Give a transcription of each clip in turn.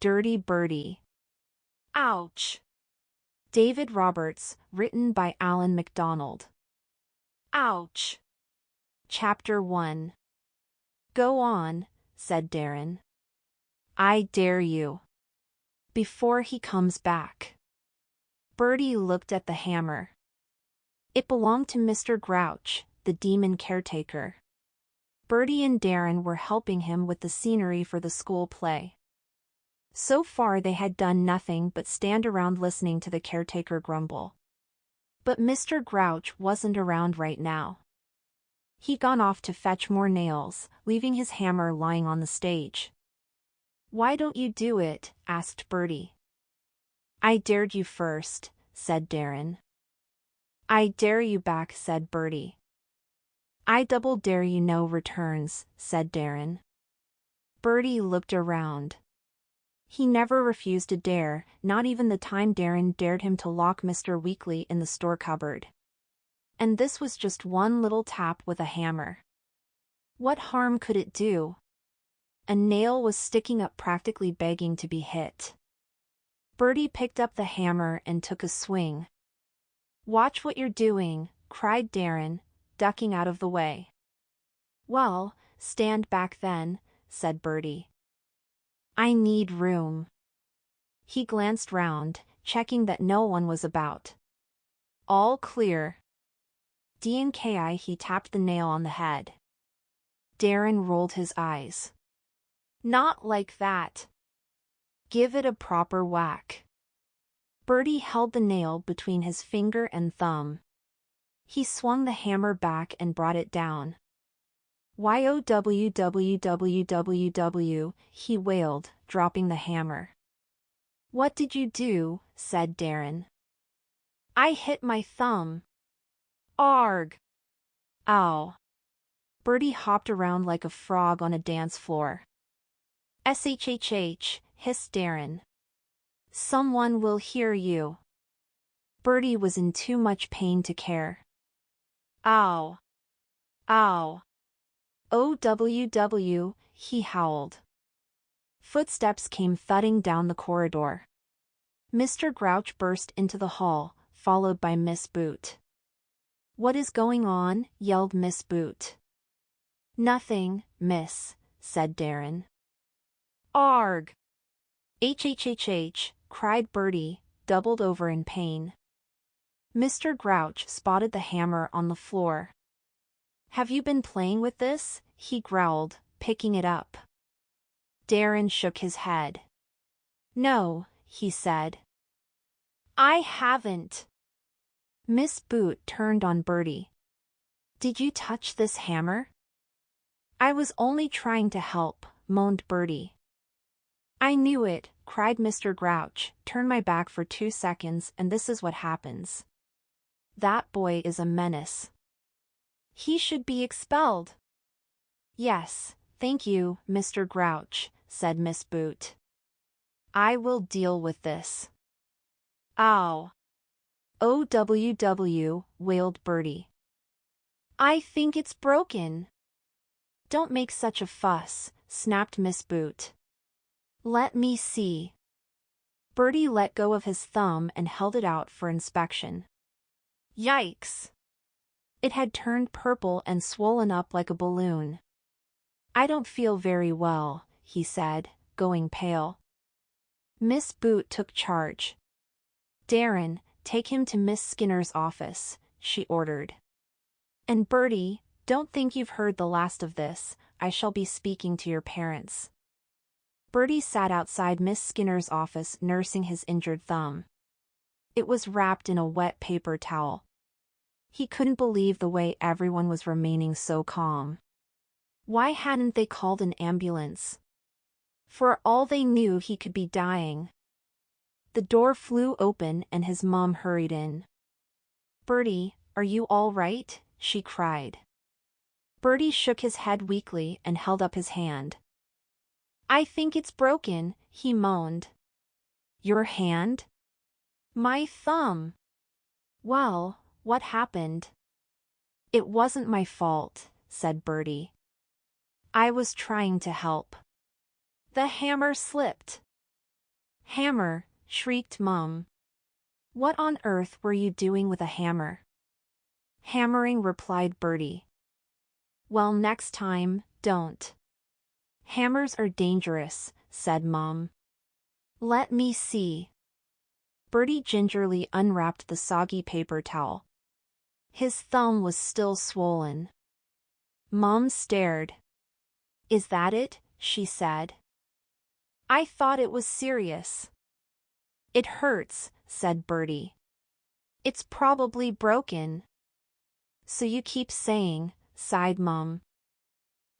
Dirty Bertie. Ouch. David Roberts, written by Alan MacDonald. Ouch. Chapter 1. Go on, said Darren. I dare you. Before he comes back. Bertie looked at the hammer. It belonged to Mr. Grouch, the demon caretaker. Bertie and Darren were helping him with the scenery for the school play. So far they had done nothing but stand around listening to the caretaker grumble. But Mr. Grouch wasn't around right now. He'd gone off to fetch more nails, leaving his hammer lying on the stage. Why don't you do it? Asked Bertie. I dared you first, said Darren. I dare you back, said Bertie. I double dare you, no returns, said Darren. Bertie looked around. He never refused a dare, not even the time Darren dared him to lock Mr. Weekly in the store cupboard. And this was just one little tap with a hammer. What harm could it do? A nail was sticking up, practically begging to be hit. Bertie picked up the hammer and took a swing. Watch what you're doing, cried Darren, ducking out of the way. Well, stand back then, said Bertie. I need room. He glanced round, checking that no one was about. All clear. D&K, he tapped the nail on the head. Darren rolled his eyes. Not like that. Give it a proper whack. Bertie held the nail between his finger and thumb. He swung the hammer back and brought it down. Yowwwww, he wailed, dropping the hammer. What did you do? Said Darren. I hit my thumb. Arg! Ow! Bertie hopped around like a frog on a dance floor. SHHH, hissed Darren. Someone will hear you. Bertie was in too much pain to care. Ow! Ow! OWW, he howled. Footsteps came thudding down the corridor. Mr. Grouch burst into the hall, followed by Miss Boot. What is going on? Yelled Miss Boot. Nothing, miss, said Darren. Arg! HHHH, cried Bertie, doubled over in pain. Mr. Grouch spotted the hammer on the floor. Have you been playing with this? He growled, picking it up. Darren shook his head. No, he said. I haven't. Miss Boot turned on Bertie. Did you touch this hammer? I was only trying to help, moaned Bertie. I knew it, cried Mr. Grouch. Turn my back for 2 seconds and this is what happens. That boy is a menace. He should be expelled. Yes, thank you, Mr. Grouch, said Miss Boot. I will deal with this. Ow! OWW, wailed Bertie. I think it's broken. Don't make such a fuss, snapped Miss Boot. Let me see. Bertie let go of his thumb and held it out for inspection. Yikes! It had turned purple and swollen up like a balloon. I don't feel very well, he said, going pale. Miss Boot took charge. Darren, take him to Miss Skinner's office, she ordered. And Bertie, don't think you've heard the last of this, I shall be speaking to your parents. Bertie sat outside Miss Skinner's office nursing his injured thumb. It was wrapped in a wet paper towel. He couldn't believe the way everyone was remaining so calm. Why hadn't they called an ambulance? For all they knew, he could be dying. The door flew open and his mom hurried in. Bertie, are you all right? She cried. Bertie shook his head weakly and held up his hand. I think it's broken, he moaned. Your hand? My thumb. Well, what happened? It wasn't my fault, said Bertie. I was trying to help. The hammer slipped. Hammer, shrieked Mum. What on earth were you doing with a hammer? Hammering, replied Bertie. Well, next time, don't. Hammers are dangerous, said Mum. Let me see. Bertie gingerly unwrapped the soggy paper towel. His thumb was still swollen. Mum stared. Is that it? She said. I thought it was serious. It hurts, said Bertie. It's probably broken. So you keep saying, sighed Mum.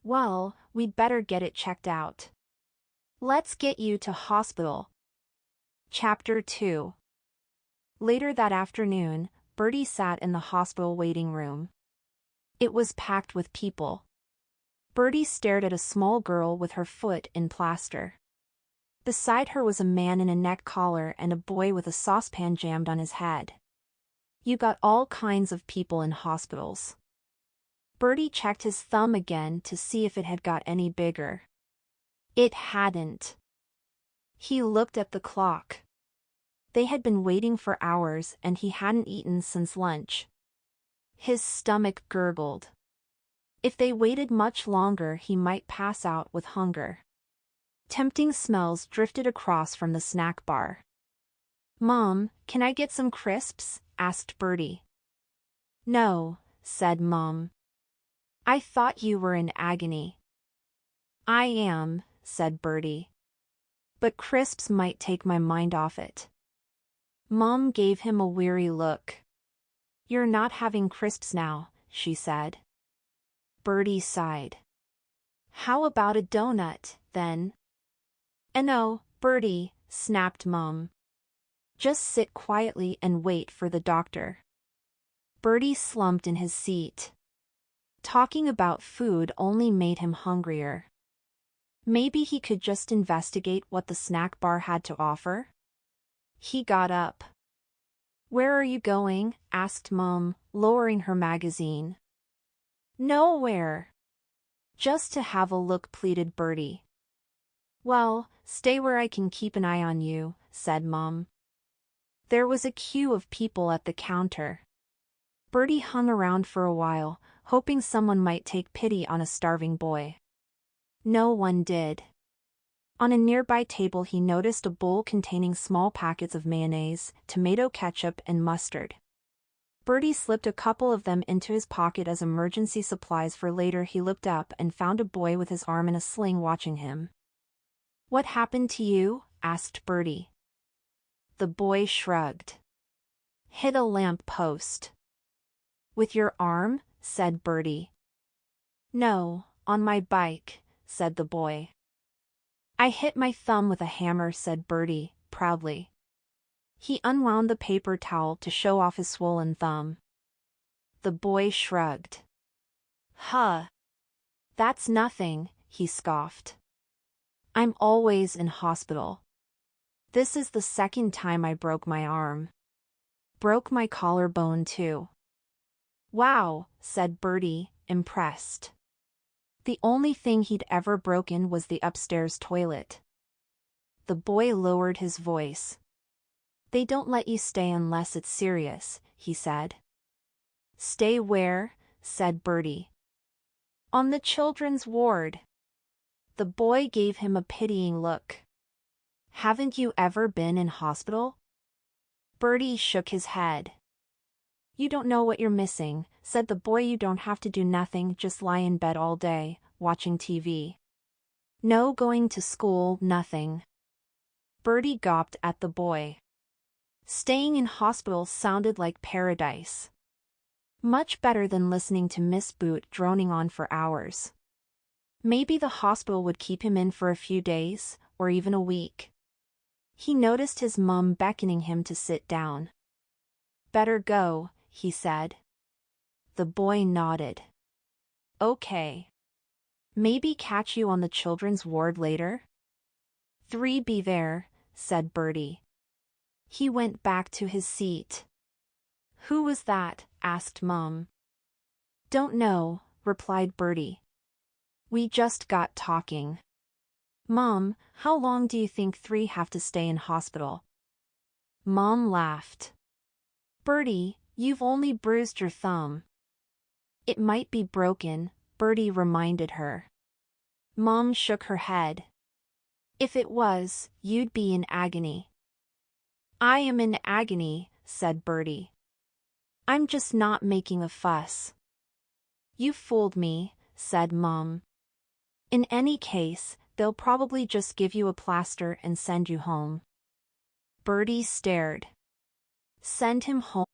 Well, we'd better get it checked out. Let's get you to hospital. Chapter 2. Later that afternoon, Bertie sat in the hospital waiting room. It was packed with people. Bertie stared at a small girl with her foot in plaster. Beside her was a man in a neck collar and a boy with a saucepan jammed on his head. You got all kinds of people in hospitals. Bertie checked his thumb again to see if it had got any bigger. It hadn't. He looked at the clock. They had been waiting for hours and he hadn't eaten since lunch. His stomach gurgled. If they waited much longer, he might pass out with hunger. Tempting smells drifted across from the snack bar. Mom, can I get some crisps? Asked Bertie. No, said Mom. I thought you were in agony. I am, said Bertie. But crisps might take my mind off it. Mom gave him a weary look. You're not having crisps now, she said. Bertie sighed. How about a donut, then? No, Bertie, snapped Mom. Just sit quietly and wait for the doctor. Bertie slumped in his seat. Talking about food only made him hungrier. Maybe he could just investigate what the snack bar had to offer? He got up. Where are you going? Asked Mom, lowering her magazine. Nowhere. Just to have a look, pleaded Bertie. Well, stay where I can keep an eye on you, said Mom. There was a queue of people at the counter. Bertie hung around for a while, hoping someone might take pity on a starving boy. No one did. On a nearby table he noticed a bowl containing small packets of mayonnaise, tomato ketchup and mustard. Bertie slipped a couple of them into his pocket as emergency supplies for later. He looked up and found a boy with his arm in a sling watching him. What happened to you? Asked Bertie. The boy shrugged. Hit a lamp post. With your arm? Said Bertie. No, on my bike, said the boy. I hit my thumb with a hammer, said Bertie, proudly. He unwound the paper towel to show off his swollen thumb. The boy shrugged. Huh. That's nothing, he scoffed. I'm always in hospital. This is the second time I broke my arm. Broke my collarbone too. Wow, said Bertie, impressed. The only thing he'd ever broken was the upstairs toilet. The boy lowered his voice. They don't let you stay unless it's serious, he said. Stay where? Said Bertie. On the children's ward. The boy gave him a pitying look. Haven't you ever been in hospital? Bertie shook his head. You don't know what you're missing, said the boy. You don't have to do nothing, just lie in bed all day, watching TV. No going to school, nothing. Bertie gawped at the boy. Staying in hospital sounded like paradise. Much better than listening to Miss Boot droning on for hours. Maybe the hospital would keep him in for a few days, or even a week. He noticed his mum beckoning him to sit down. Better go, he said. The boy nodded. Okay. Maybe catch you on the children's ward later? 3B there, said Bertie. He went back to his seat. Who was that? Asked Mum. Don't know, replied Bertie. We just got talking. Mom, how long do you think 3 have to stay in hospital? Mom laughed. Bertie, you've only bruised your thumb. It might be broken, Bertie reminded her. Mom shook her head. If it was, you'd be in agony. I am in agony, said Bertie. I'm just not making a fuss. You fooled me, said Mom. In any case, they'll probably just give you a plaster and send you home. Bertie stared. Send him home?